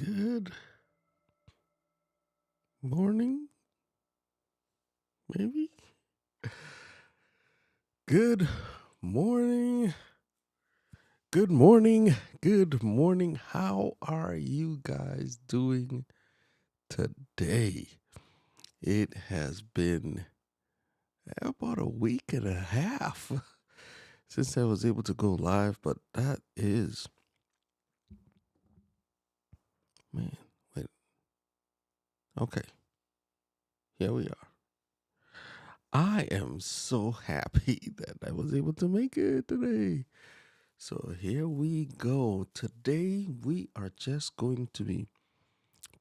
Good morning, maybe? Good morning. Good morning. Good morning. How are you guys doing today? It has been about a week and a half since I was able to go live, but that is, man, wait. Okay, here we are. I am so happy that I was able to make it today. So here we go. Today we are just going to be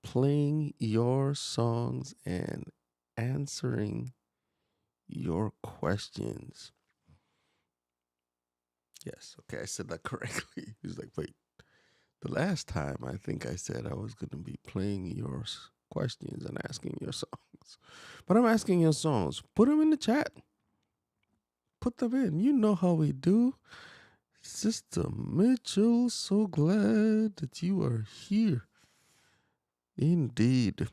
playing your songs and answering your questions. Yes, okay, I said that correctly. He's like, wait, the last time I think I said I was going to be playing your questions and asking your songs. But I'm asking your songs. Put them in the chat. Put them in. You know how we do. Sister Mitchell, so glad that you are here. Indeed.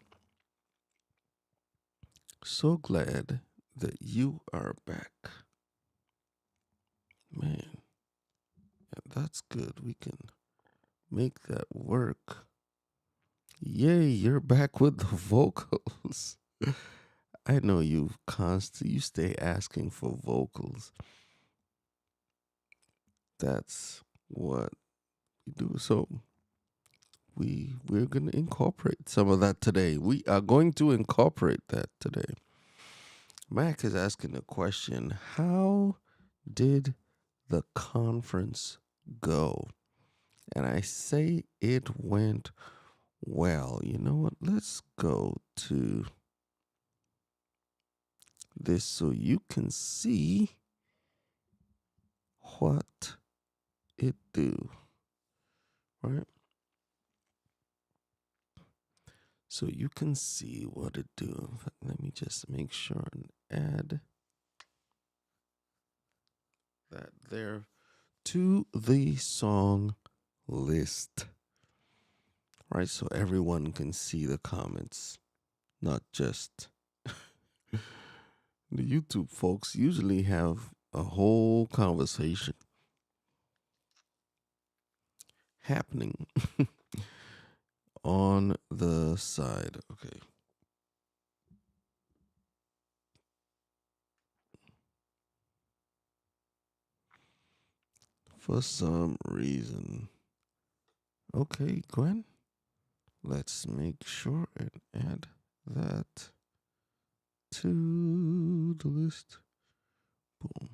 So glad that you are back. Man, that's good. We can make that work. Yay, you're back with the vocals. I know you stay asking for vocals. That's what we do. So we're gonna incorporate some of that today. We are going to incorporate that today. Mac is asking a question. How did the conference go? And I say it went well. You know what? Let's go to this so you can see what it do. Right? So you can see what it do. Let me just make sure and add that there to the song list. Right? So everyone can see the comments, not just the YouTube folks usually have a whole conversation happening on the side. Okay. For some reason. Okay, Gwen. Let's make sure and add that to the list. Boom.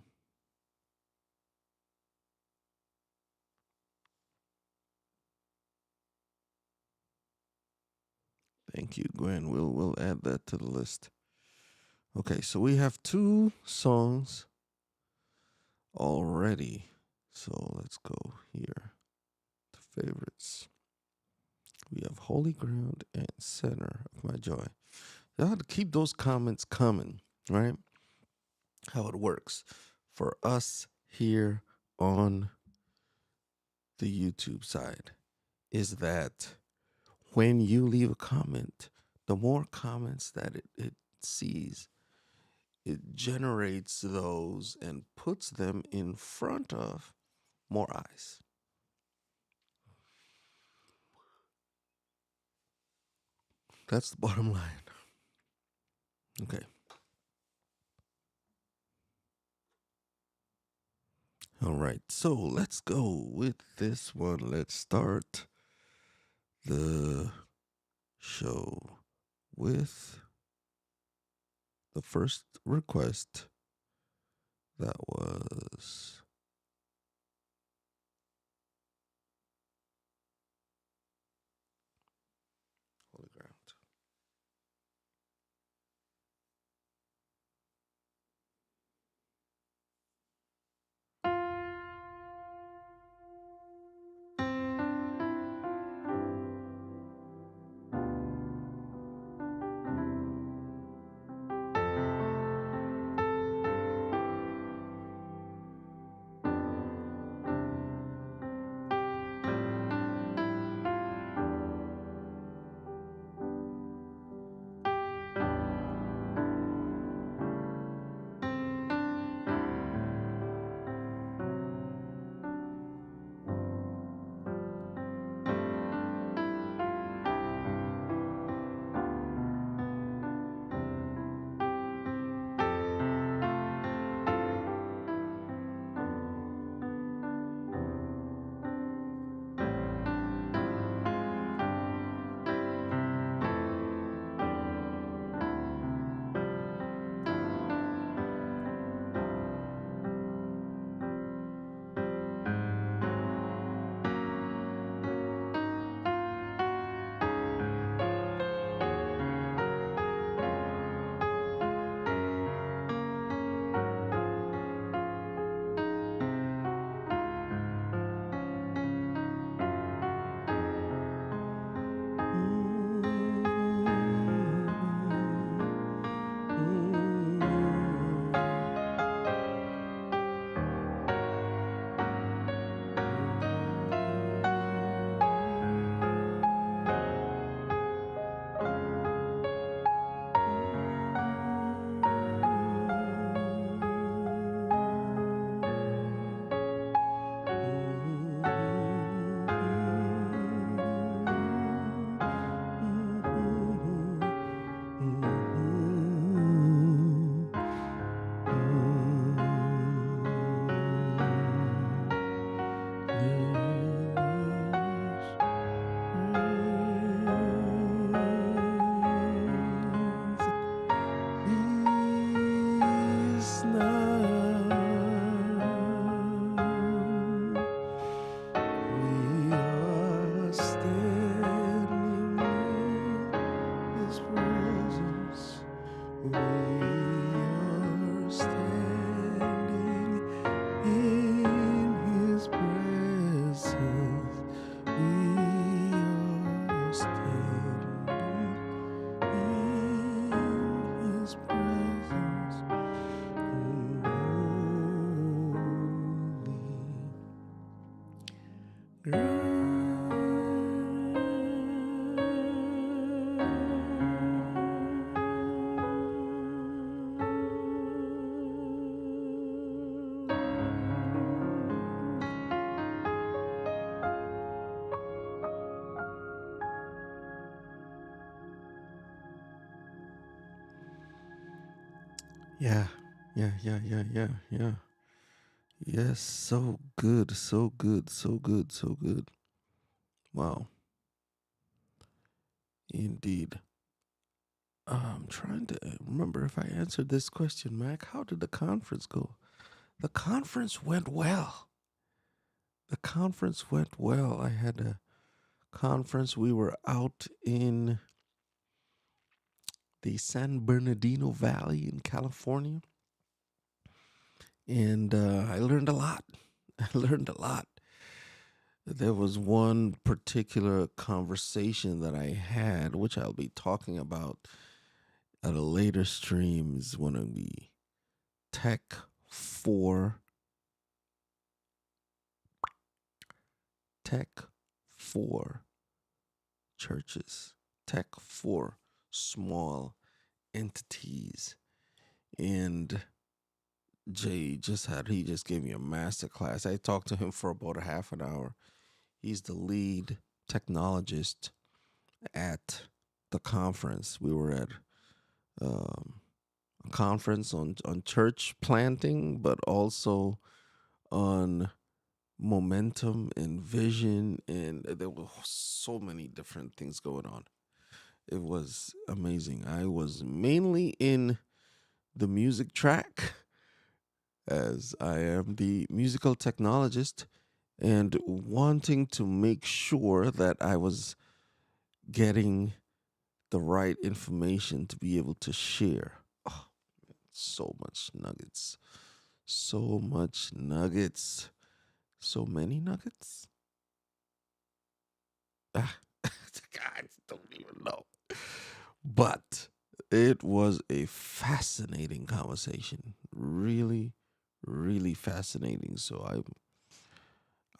Thank you, Gwen. We'll add that to the list. Okay, so we have 2 songs already. So let's go here to favorites. We have Holy Ground and Center of My Joy. You have to keep those comments coming, right? How it works for us here on the YouTube side is that when you leave a comment, the more comments that it sees, it generates those and puts them in front of more eyes. That's the bottom line. Okay. All right. So let's go with this one. Let's start the show with the first request that was Holy Ground. Yeah, yeah. Yes, so good, so good, so good, so good. Wow, indeed. I'm trying to remember if I answered this question, Mac. How did the conference go? The conference went well. The conference went well. I had a conference. We were out in the San Bernardino Valley in California, and I learned a lot. I learned a lot. There was one particular conversation that I had, which I'll be talking about at a later stream, is one of the tech for tech for churches, tech for small entities. And he just gave me a master class. I talked to him for about a half an hour. He's the lead technologist at the conference. We were at um, a conference on church planting, but also on momentum and vision. And there were so many different things going on. It was amazing. I was mainly in the music track as I am the musical technologist and wanting to make sure that I was getting the right information to be able to share. Oh, so much nuggets. So much nuggets. So many nuggets. Ah, I don't even know. But it was a fascinating conversation. Really, really fascinating. So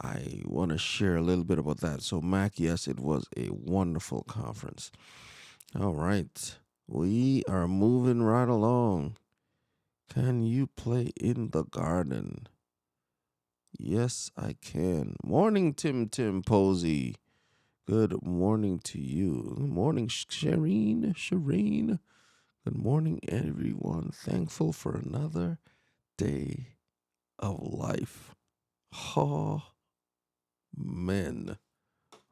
I want to share a little bit about that. So Mac, yes, it was a wonderful conference. All right. We are moving right along. Can you play in the garden? Yes, I can. Morning, Tim Posey. Good morning to you. Good morning, Shireen. Good morning, everyone. Thankful for another day of life. Oh, men.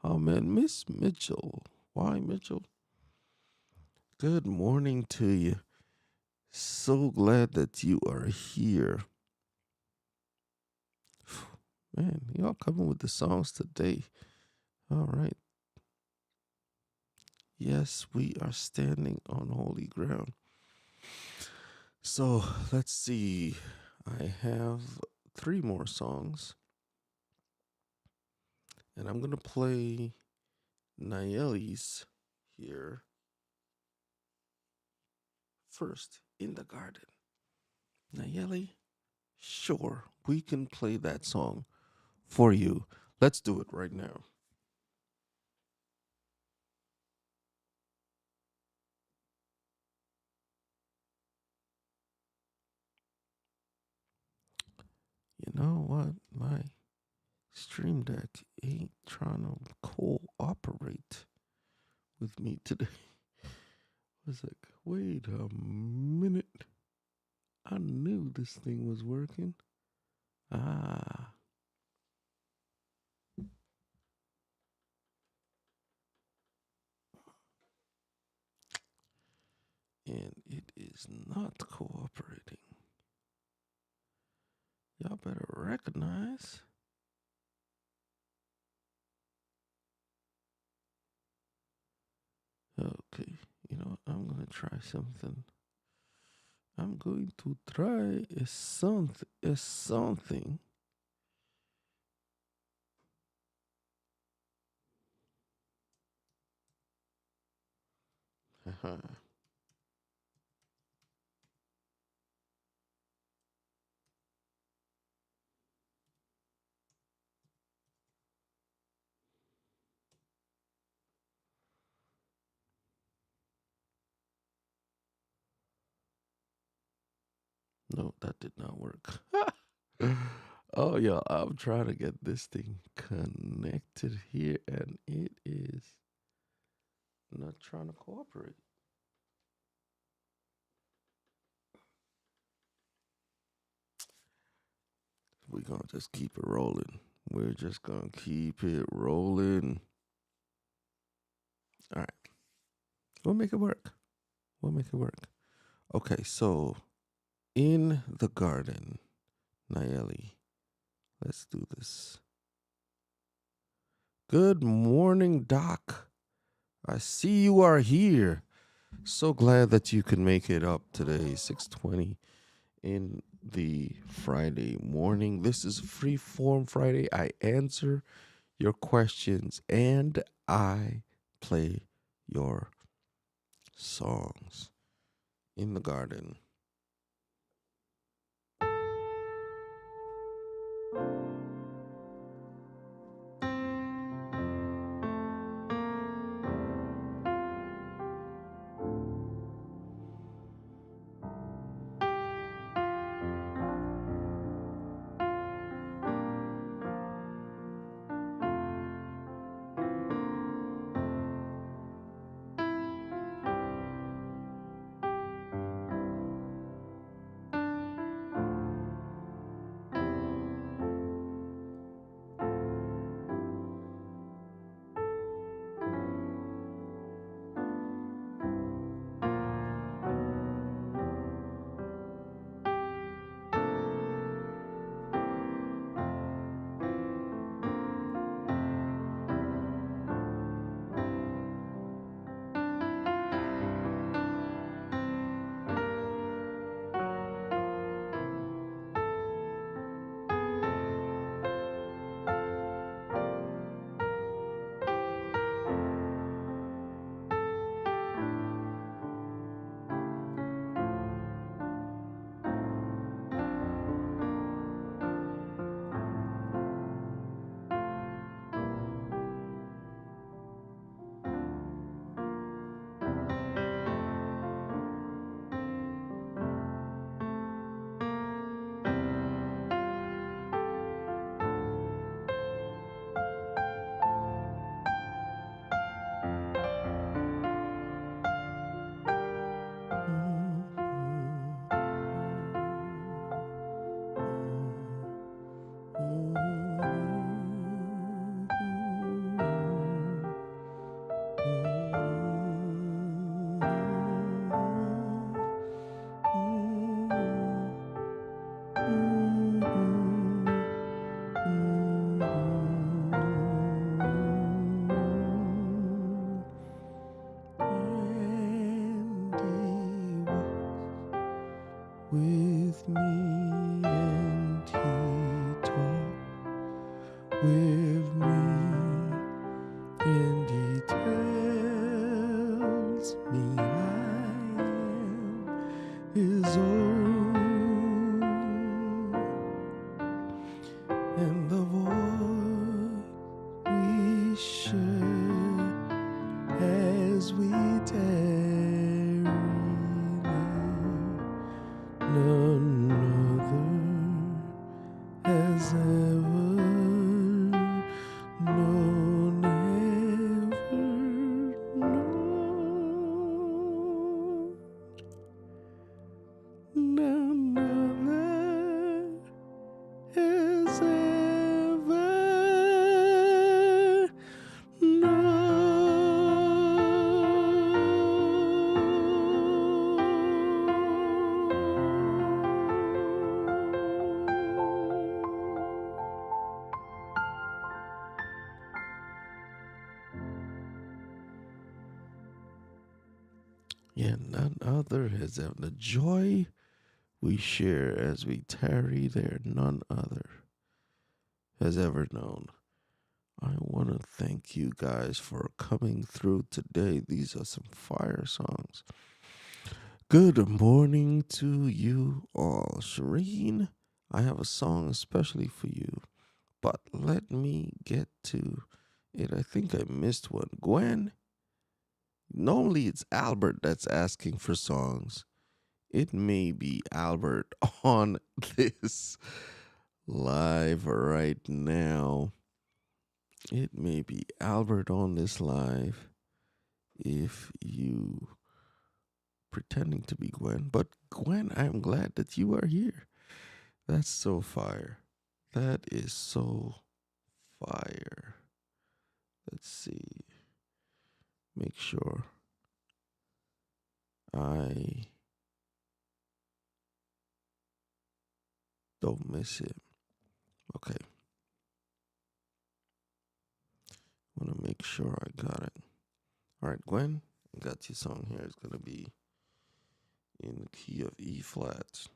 Oh, man. Miss Mitchell. Why, Mitchell? Good morning to you. So glad that you are here. Man, y'all coming with the songs today. All right. Yes, we are standing on holy ground. So let's see. I have three more songs, and I'm going to play Nayeli's here first in the garden. Nayeli, sure, we can play that song for you. Let's do it right now. You know what? My Stream Deck ain't trying to cooperate with me today. I was like, wait a minute. I knew this thing was working. Ah, and it is not cooperating. Y'all better recognize. Okay, you know what? I'm gonna try something. I'm going to try a something. No, that did not work. Oh, yeah, I'm trying to get this thing connected here, and it is not trying to cooperate. we're going to just keep it rolling. We're just going to keep it rolling. All right. We'll make it work. We'll make it work. Okay, so in the garden, Nayeli, let's do this. Good morning, Doc. I see you are here. So glad that you could make it up today, 6:20 in the Friday morning. This is Freeform Friday. I answer your questions and I play your songs in the garden. With me and he talked with me and he tells me I am his own, and the voice we share as we tarry, none other has ever known, ever known. None other has ever Yeah, none other has ever. The joy we share as we tarry there, none other has ever known. I want to thank you guys for coming through today. These are some fire songs. Good morning to you all. Shireen, I have a song especially for you, but let me get to it. I think I missed one. Gwen, normally it's Albert that's asking for songs. It may be Albert on this live right now. It may be Albert on this live if you pretending to be Gwen. But Gwen, I'm glad that you are here. That's so fire. That is so fire. Let's see. Make sure I don't miss it. Okay. Want to make sure I got it. All right, Gwen, I got your song here. It's going to be in the key of E flat.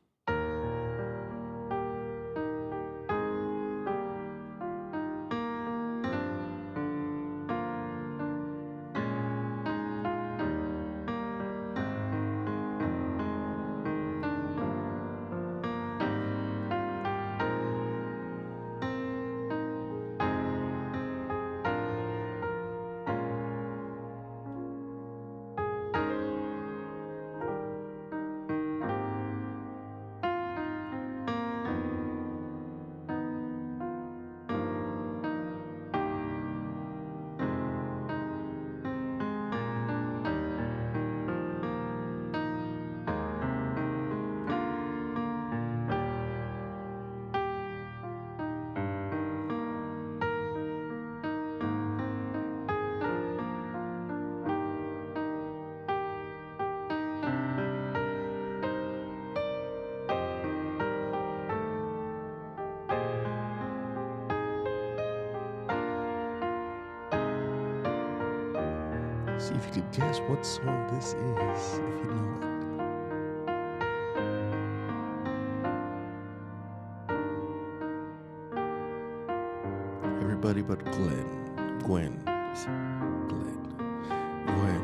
See if you could guess what song this is, if you know it. Everybody but Glenn. Gwen. Glenn. Gwen.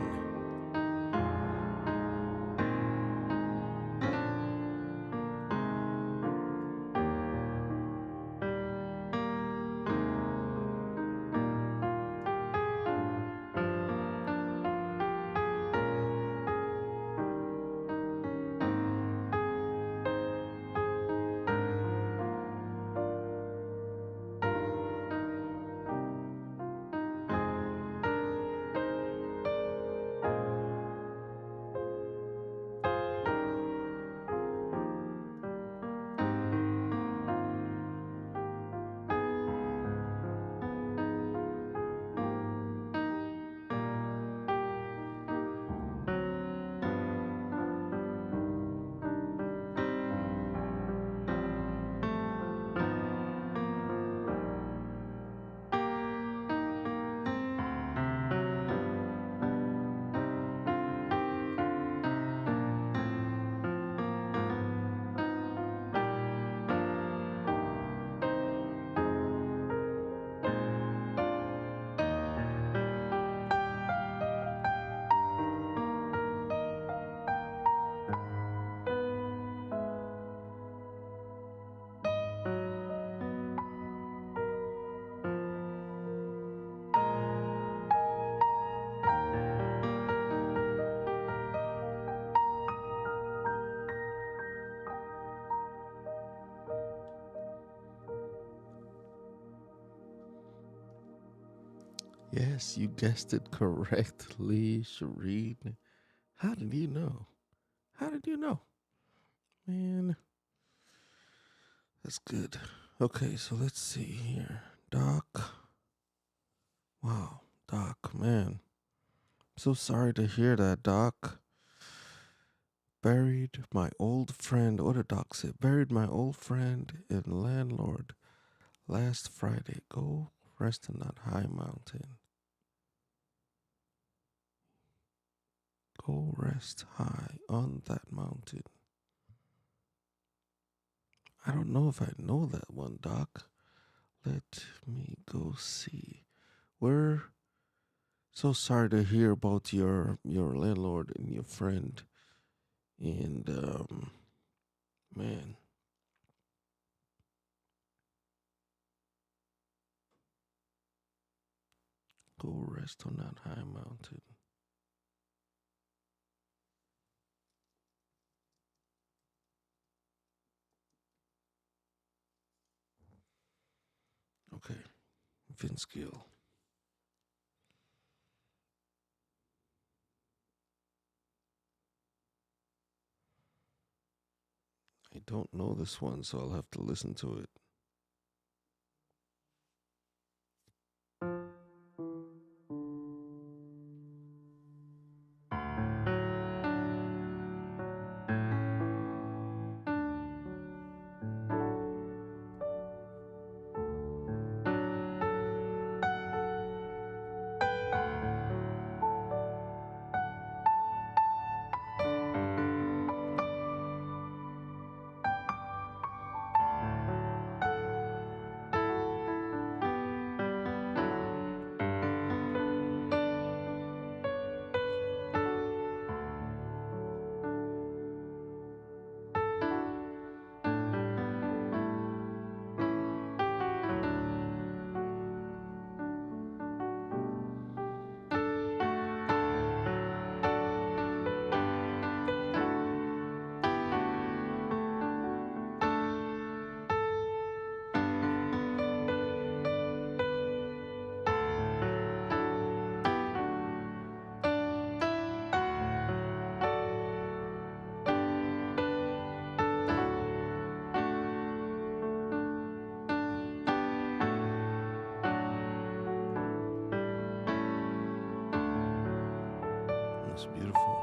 Yes, you guessed it correctly, Shireen. How did you know? How did you know? Man, that's good. Okay, so let's see here. Doc. Wow, Doc, man. So sorry to hear that, Doc. Buried my old friend, what did Doc say? Buried my old friend and landlord last Friday. Go rest in that high mountain. Go rest high on that mountain. I don't know if I know that one, Doc. Let me go see. We're so sorry to hear about your landlord and your friend. And man, go rest on that high mountain. Okay, Vince Gill. I don't know this one, so I'll have to listen to it. It's beautiful.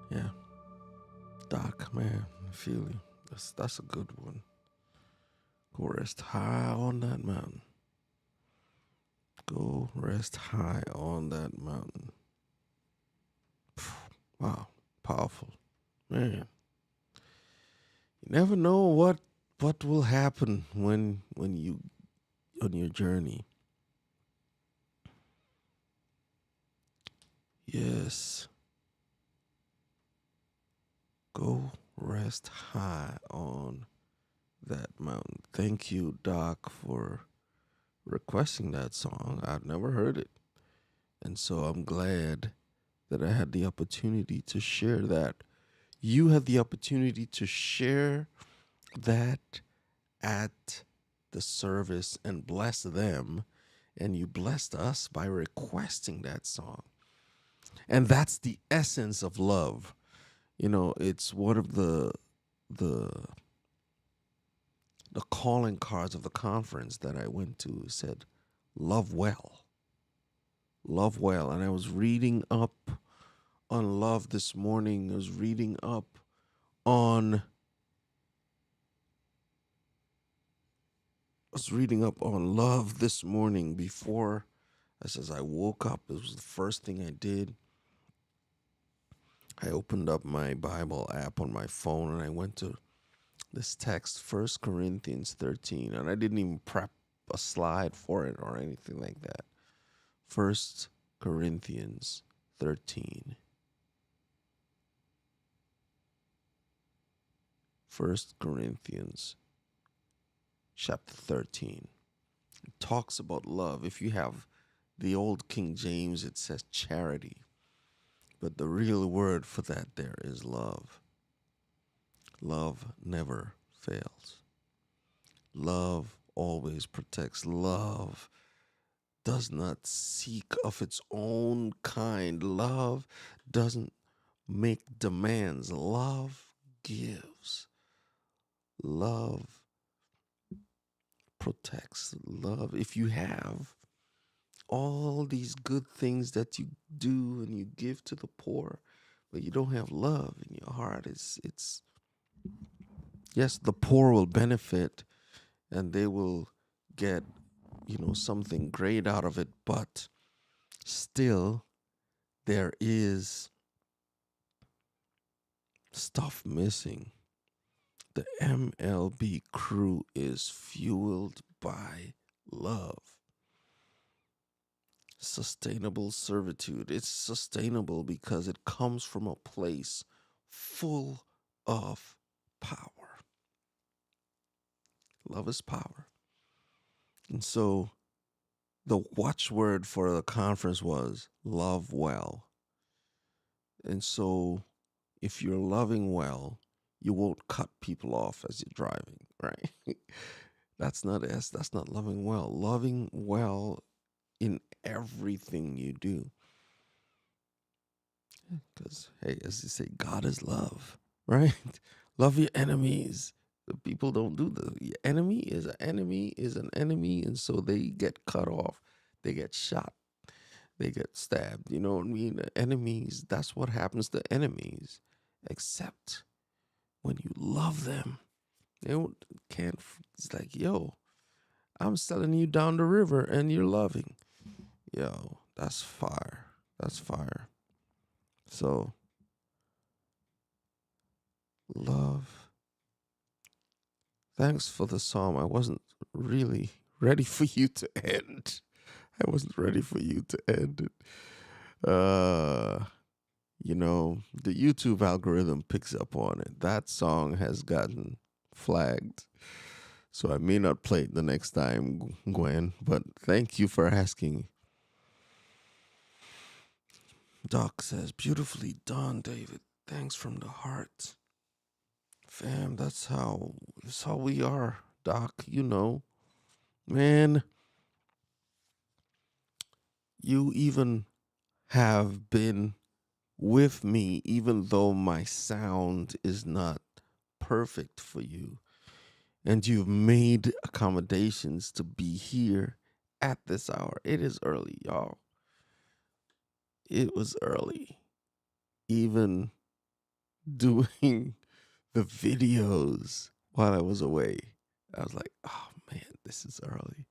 Yeah, Doc, man, I feel you. That's a good one. Go rest high on that mountain. Go rest high on that mountain. Wow, powerful, man. You never know what will happen when you on your journey. Yes, go rest high on that mountain. Thank you, Doc, for requesting that song. I've never heard it. And so I'm glad that I had the opportunity to share that. You had the opportunity to share that at the service and bless them. And you blessed us by requesting that song. And that's the essence of love. It's one of the the calling cards of the conference that I went to. Said, "Love well, love well." And I was reading up on love this morning. I was reading up on love this morning before, as I woke up. It was the first thing I did. I opened up my Bible app on my phone and I went to this text, 1 Corinthians 13, and I didn't even prep a slide for it or anything like that. 1 Corinthians 13. 1 Corinthians chapter 13. It talks about love. If you have the old King James, it says charity. But the real word for that there is love. Love never fails. Love always protects. Love does not seek of its own kind. Love doesn't make demands. Love gives. Love protects. Love, if you have all these good things that you do and you give to the poor, but you don't have love in your heart, it's yes, the poor will benefit and they will get, something great out of it, but still there is stuff missing. The MLB crew is fueled by love. Sustainable servitude. It's sustainable because it comes from a place full of power. Love is power. And so the watchword for the conference was love well. And so if you're loving well, you won't cut people off as you're driving, right? That's not loving well. Loving well in everything you do. Because, hey, as you say, God is love, right? Love your enemies. The people don't do your enemy is an enemy is an enemy, and so they get cut off. They get shot. They get stabbed. You know what I mean? The enemies, that's what happens to enemies. Except when you love them. They can't, it's like, yo, I'm selling you down the river and you're loving. Yo, that's fire. That's fire. So, love. Thanks for the psalm. I wasn't really ready for you to end. I wasn't ready for you to end it. The YouTube algorithm picks up on it. That song has gotten flagged. So I may not play it the next time, Gwen, but thank you for asking. Doc says, beautifully done, David. Thanks from the heart. Fam, that's how we are, Doc. Man, you even have been with me, even though my sound is not perfect for you. And you've made accommodations to be here at this hour. It is early, y'all. It was early. Even doing the videos while I was away, I was like, oh man, this is early.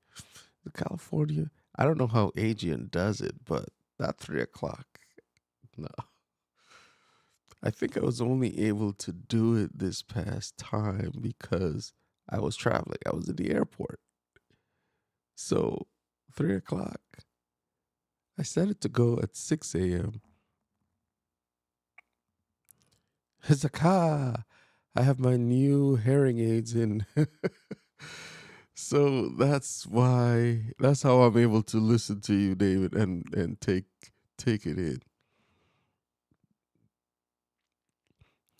California, I don't know how Adrian does it, but that 3:00, no. I think I was only able to do it this past time because I was traveling. I was in the airport. So 3:00, I set it to go at 6 a.m. It's like, I have my new hearing aids in. So that's how I'm able to listen to you, David, and take it in.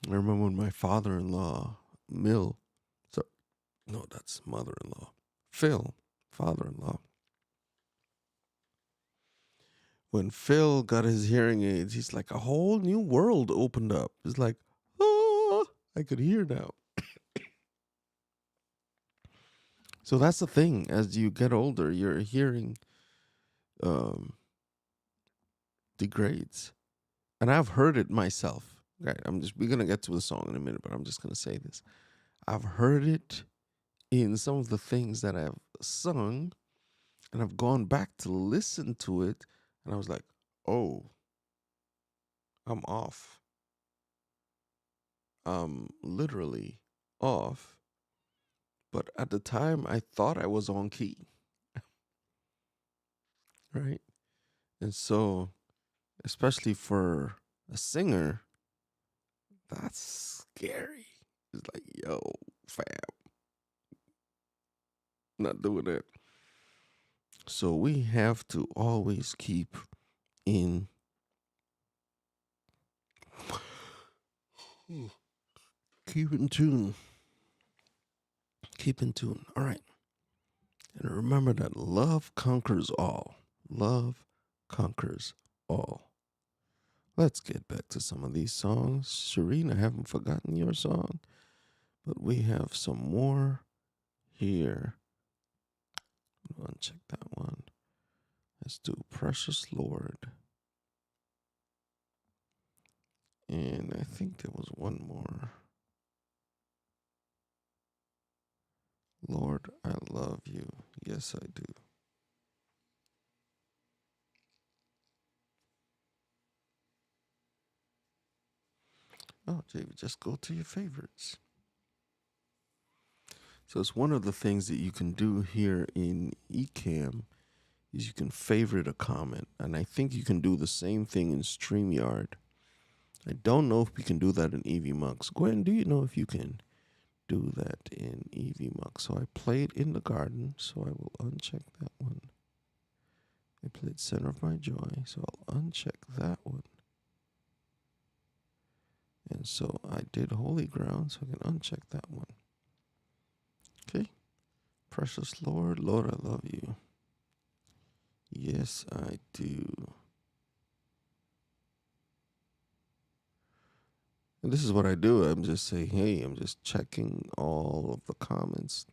I remember when my father-in-law, that's mother-in-law, Phil, father-in-law, when Phil got his hearing aids, he's like a whole new world opened up. It's like, oh, I could hear now. So that's the thing. As you get older, your hearing um, degrades, and I've heard it myself. Right? We're gonna get to the song in a minute, but I'm just gonna say this. I've heard it in some of the things that I've sung, and I've gone back to listen to it, and I was like, oh, I'm off. I'm literally off. But at the time, I thought I was on key, right? And so, especially for a singer, that's scary. It's like, yo, fam, not doing it. So we have to always keep in keep in tune. Keep in tune. All right. And remember that love conquers all. Love conquers all. Let's get back to some of these songs. Shireen, I haven't forgotten your song, but we have some more here. Check that one. Let's do Precious Lord. And I think there was one more. Lord, I love you. Yes, I do. Oh, David, just go to your favorites. So it's one of the things that you can do here in Ecamm is you can favorite a comment. And I think you can do the same thing in StreamYard. I don't know if we can do that in EVMux. Gwen, do you know if you can do that in EVMux? So I played In the Garden, so I will uncheck that one. I played Center of My Joy, so I'll uncheck that one. And so I did Holy Ground, so I can uncheck that one. Okay. Precious Lord, Lord, I love you. Yes, I do. And this is what I do. I'm just saying, hey, I'm just checking all of the comments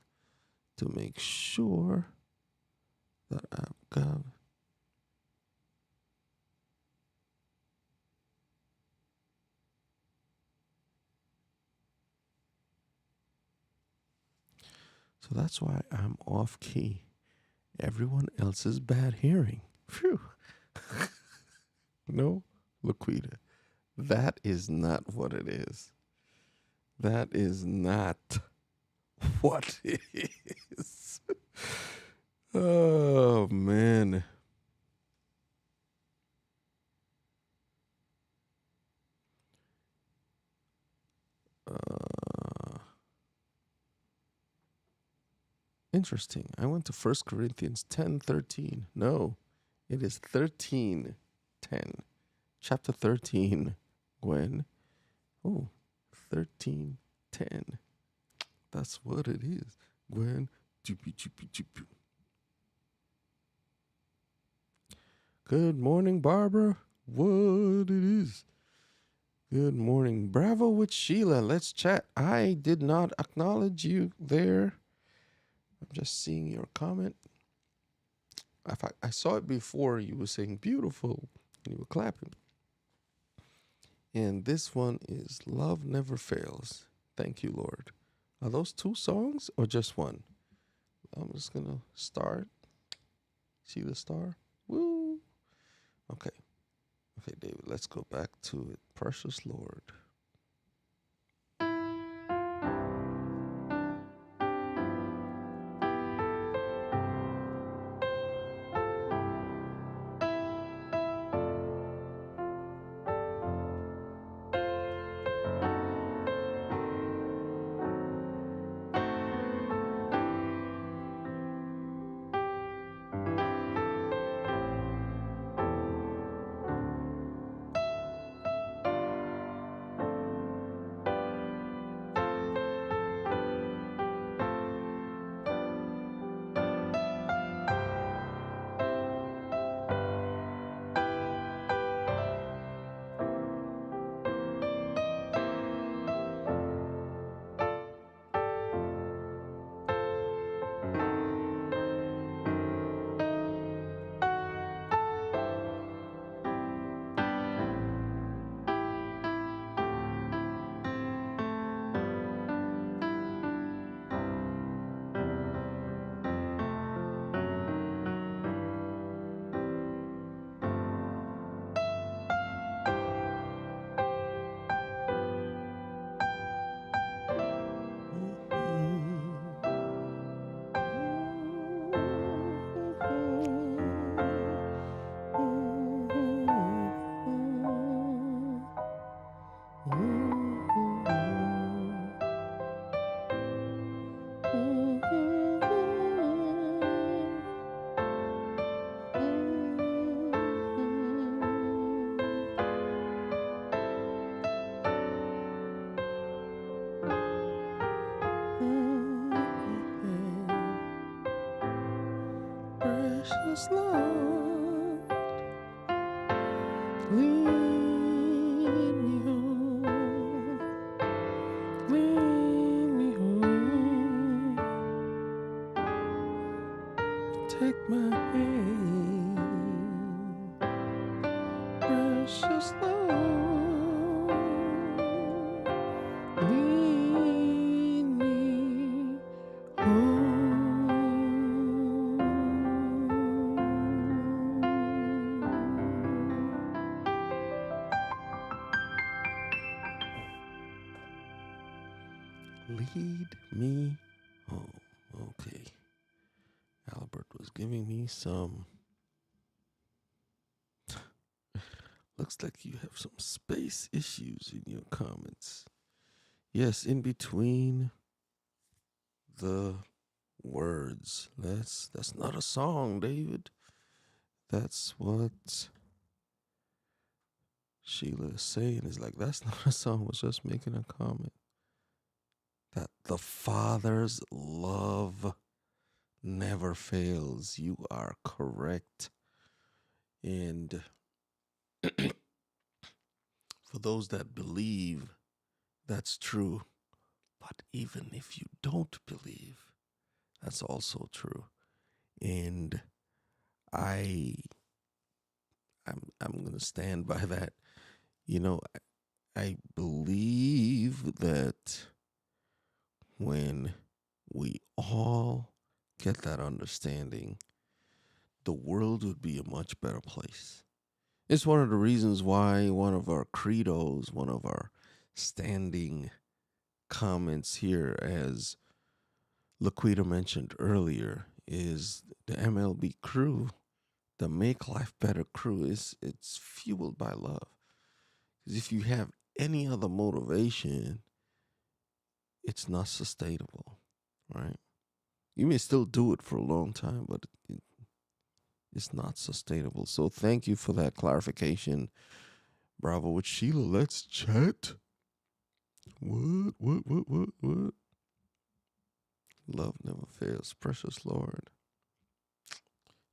to make sure that I've got. So that's why I'm off key. Everyone else is bad hearing. Phew. No, Laquita, that is not what it is. That is not what it is. Oh, man. Interesting. I went to 1 Corinthians 10:13. No, it is 13:10. Chapter 13, Gwen. Oh, 13:10. That's what it is. Gwen. Good morning, Barbara. What it is. Good morning. Bravo with Sheila. Let's chat. I did not acknowledge you there. I'm just seeing your comment. I saw it before. You were saying beautiful and you were clapping. And this one is Love Never Fails. Thank you, Lord. Are those two songs or just one? I'm just going to start. See the star? Woo. Okay. Okay, David, let's go back to it. Precious Lord. precious Lord, lead me home, lead me home. Take my hand, precious Lord, lead me home. Lead me home. Okay. Albert was giving me some. Looks like you have some space issues in your comments. Yes, in between the words. That's not a song, David. That's what Sheila is saying. Is like, that's not a song. I was just making a comment. That the Father's love never fails. You are correct. And for those that believe, that's true. But even if you don't believe, that's also true. And I'm going to stand by that. You know, I believe that when we all get that understanding, the world would be a much better place. It's one of the reasons why one of our credos, one of our standing comments here, as Laquita mentioned earlier, is the MLB crew, the Make Life Better crew. It's fueled by love. Because if you have any other motivation, it's not sustainable, right? You may still do it for a long time, but it's not sustainable. So thank you for that clarification. Bravo with Sheila. Let's chat. What? Love never fails. Precious Lord.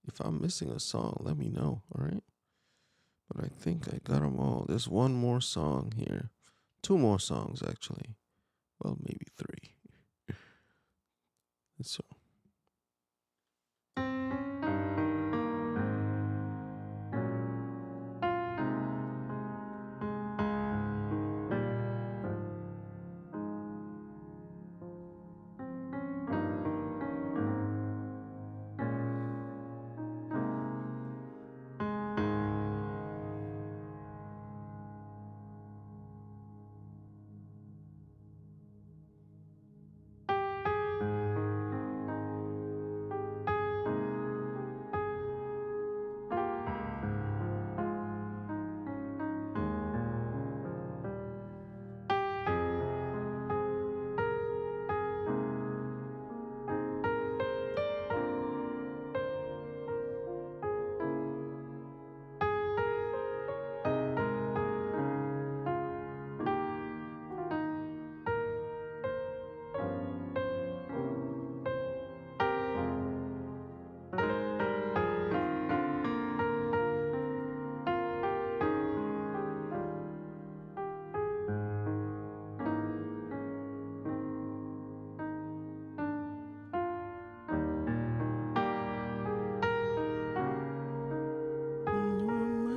If I'm missing a song, let me know, all right? But I think I got them all. There's one more song here. Two more songs, actually. Well, maybe three. So.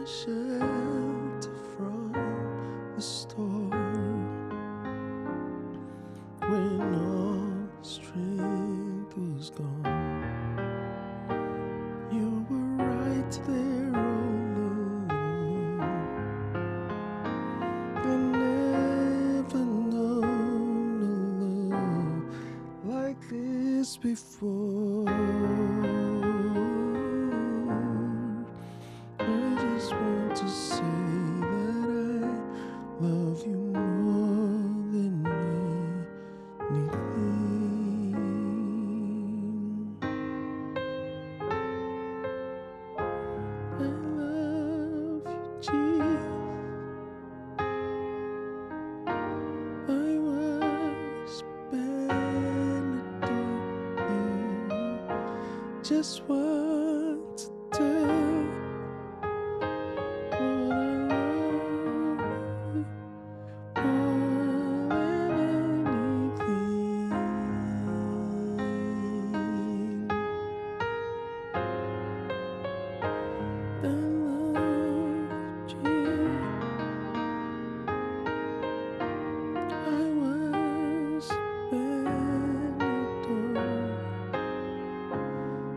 Shelter from the storm when all strength was gone. You were right there all along. I never known a love like this before. I just want to say that I love you more than anything. I love you, Jesus. I was bad at you. Just want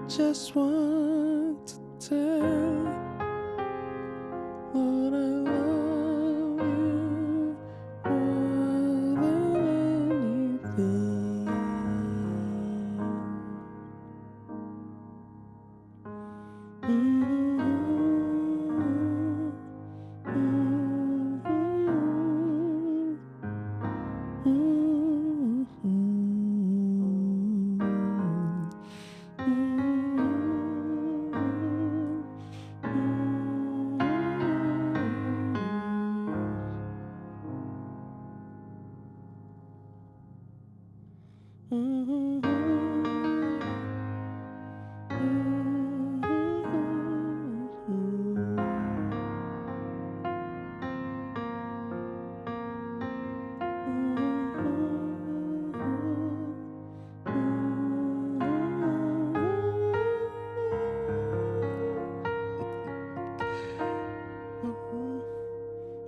just want to tell Lord, I love you more than anything.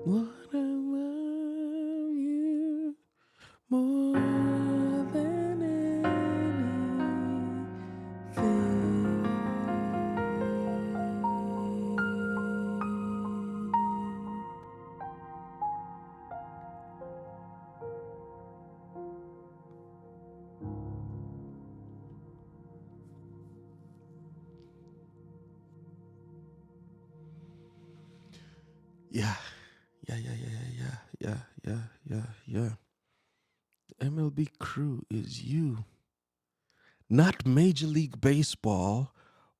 Lord, I love you more than Yeah, yeah. The MLB crew is you. Not Major League Baseball,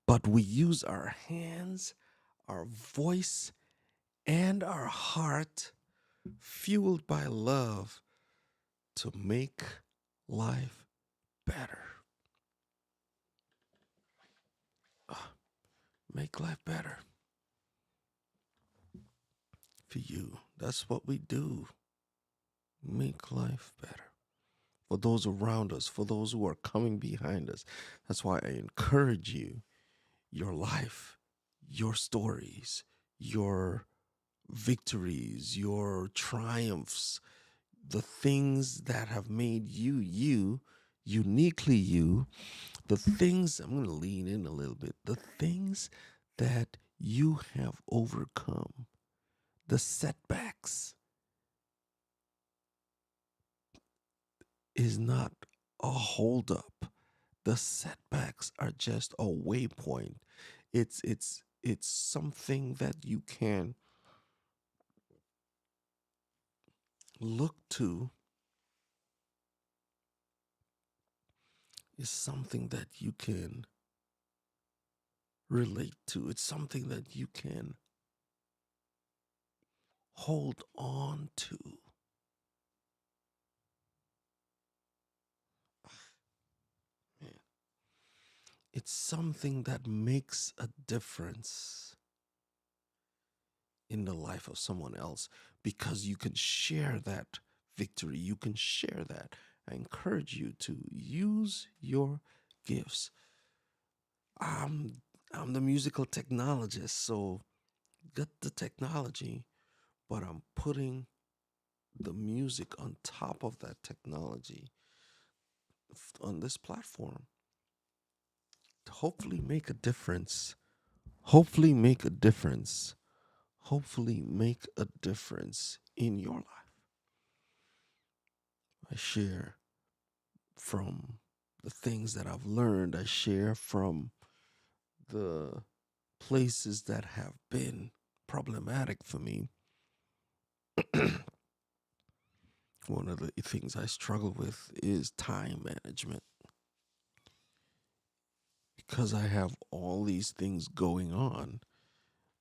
but we use our hands, our voice, and our heart, fueled by love, to make life better. Make life better for you. That's what we do. Make life better for those around us, for those who are coming behind us. That's why I encourage you, your life, your stories, your victories, your triumphs, the things that have made you, uniquely you, the things, I'm going to lean in a little bit, the things that you have overcome, the setbacks, is not a holdup. The setbacks are just a waypoint. It's something that you can look to. It's something that you can relate to. It's something that you can hold on to. Man, it's something that makes a difference in the life of someone else because you can share that victory. You can share that. I encourage you to use your gifts. I'm the musical technologist, so get the technology, but I'm putting the music on top of that technology on this platform to hopefully make a difference. Hopefully make a difference. Hopefully make a difference in your life. I share from the things that I've learned. I share from the places that have been problematic for me. One of the things I struggle with is time management. Because I have all these things going on,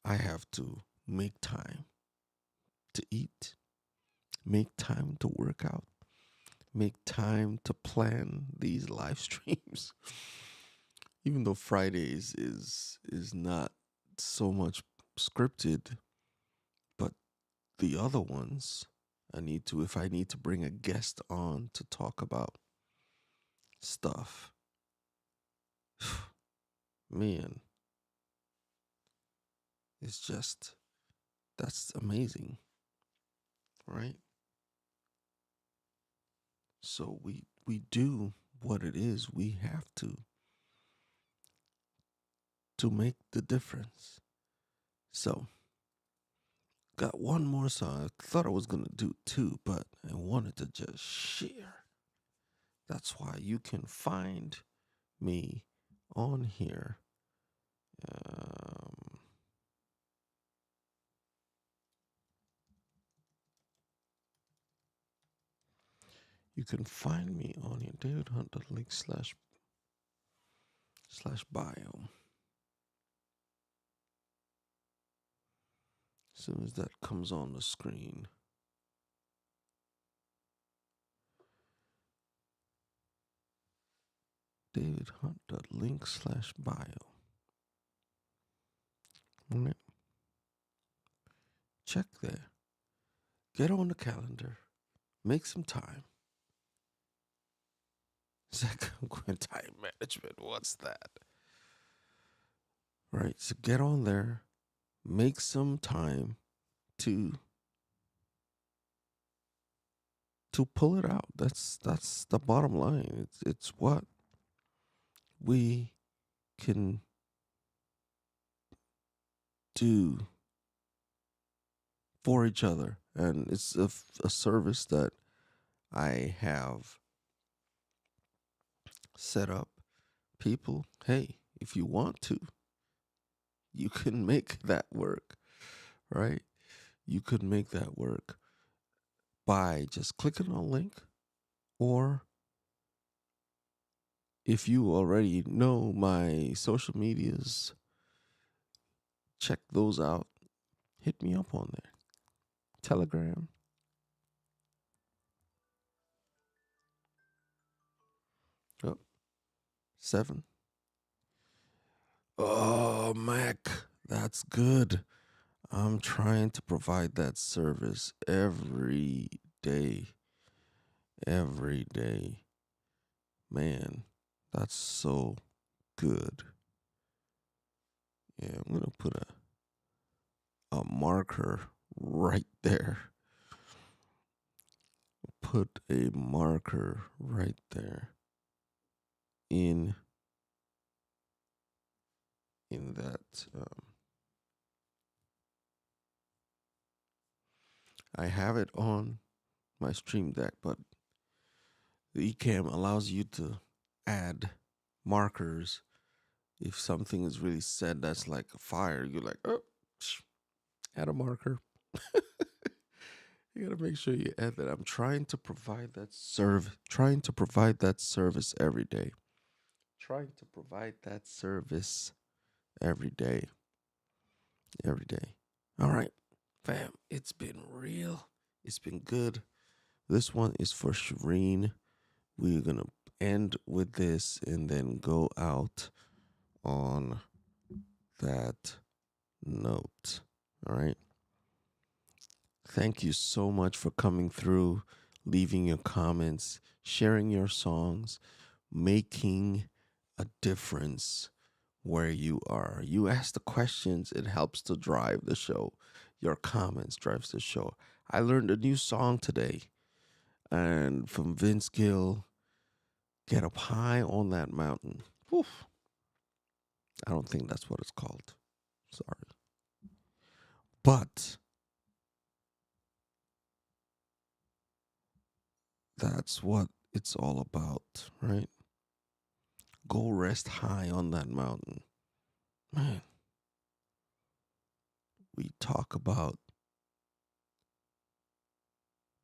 I have to make time to eat, make time to work out, make time to plan these live streams. Even though Fridays is not so much scripted, but the other ones, if I need to bring a guest on to talk about stuff, man, it's just, that's amazing, right? So we do what it is we have to to make the difference. So, got one more song. I thought I was going to do two, but I wanted to just share. That's why you can find me on here. Um, you can find me on here. David Hunte link slash bio. As soon as that comes on the screen. David Hunte link slash bio. All right. Check there. Get on the calendar. Make some time. Time management. What's that? Right. So get on there. Make some time to pull it out. That's the bottom line. It's what we can do for each other, and it's a service that I have set up. People, hey, if you want to, you can make that work, right? You could make that work by just clicking on a link, or if you already know my social medias, check those out. Hit me up on there. Telegram. Oh, 7. Oh, Mac, that's good. I'm trying to provide that service every day. Every day. Man, that's so good. Yeah, I'm going to put a marker right there. Put a marker right there in that. I have it on my Stream Deck, but the Ecamm allows you to add markers. If something is really said that's like a fire, you're like, oh, add a marker. You gotta make sure you add that. I'm trying to provide that service every day. Trying to provide that service every day. Every day. All right, fam. It's been real. It's been good. This one is for Shireen. We're gonna end with this and then go out on that note. All right. Thank you so much for coming through, leaving your comments, sharing your songs, making a difference where you are. You ask the questions, it helps to drive the show. Your comments drives the show. I learned a new song today, and from Vince Gill, Get Up High on That Mountain. Oof. I don't think that's what it's called. Sorry. But that's what it's all about, right? Go rest high on that mountain. Man, we talk about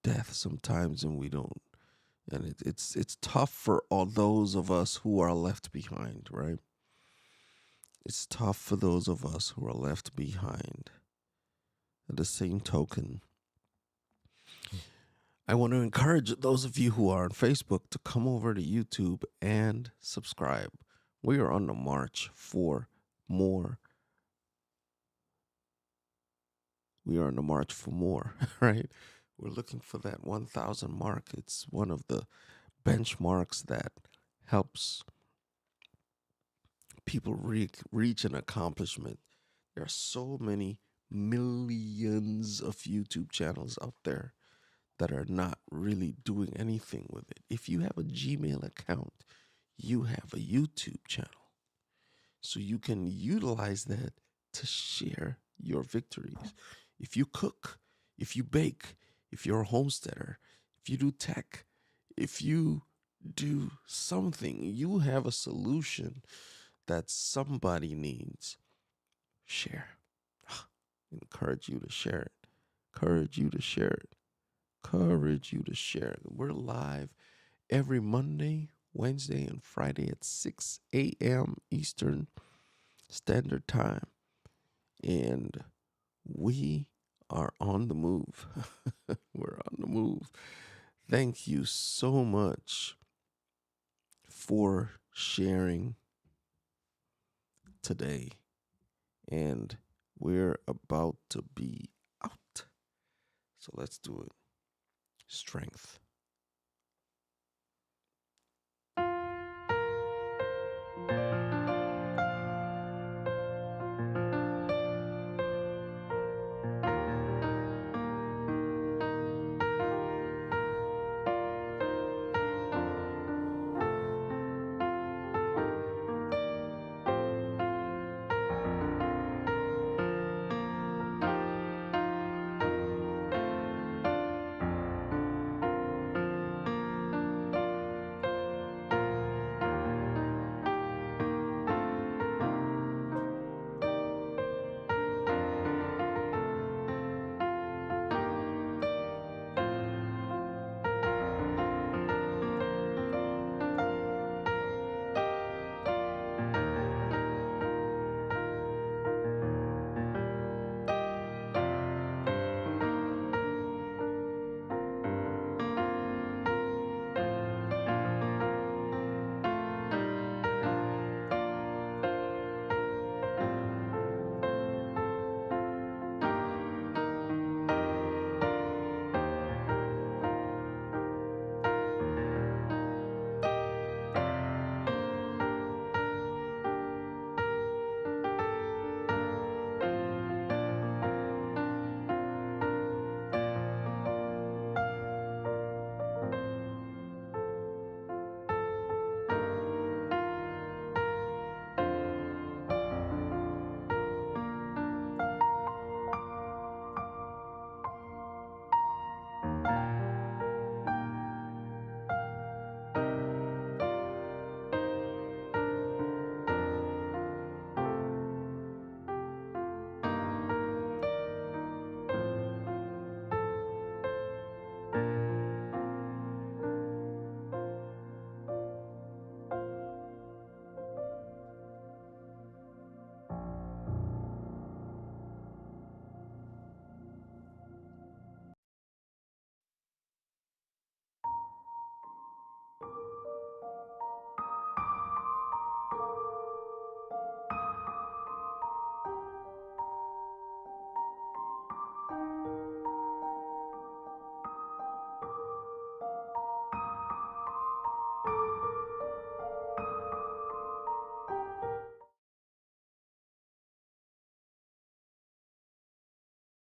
death sometimes and we don't. And it's tough for all those of us who are left behind, right? It's tough for those of us who are left behind. At the same token, I want to encourage those of you who are on Facebook to come over to YouTube and subscribe. We are on the march for more. We are on the march for more, right? We're looking for that 1,000 mark. It's one of the benchmarks that helps people reach an accomplishment. There are so many millions of YouTube channels out there that are not really doing anything with it. If you have a Gmail account, you have a YouTube channel. so you can utilize that to share your victories. If you cook, if you bake, if you're a homesteader, if you do tech, if you do something, you have a solution that somebody needs. Share. Encourage you to share it. Encourage you to share it. Encourage you to share it. We're live every Monday, Wednesday, and Friday at 6 a.m. Eastern Standard Time. And we are on the move. We're on the move. Thank you so much for sharing today. And we're about to be out. So let's do it. Strength.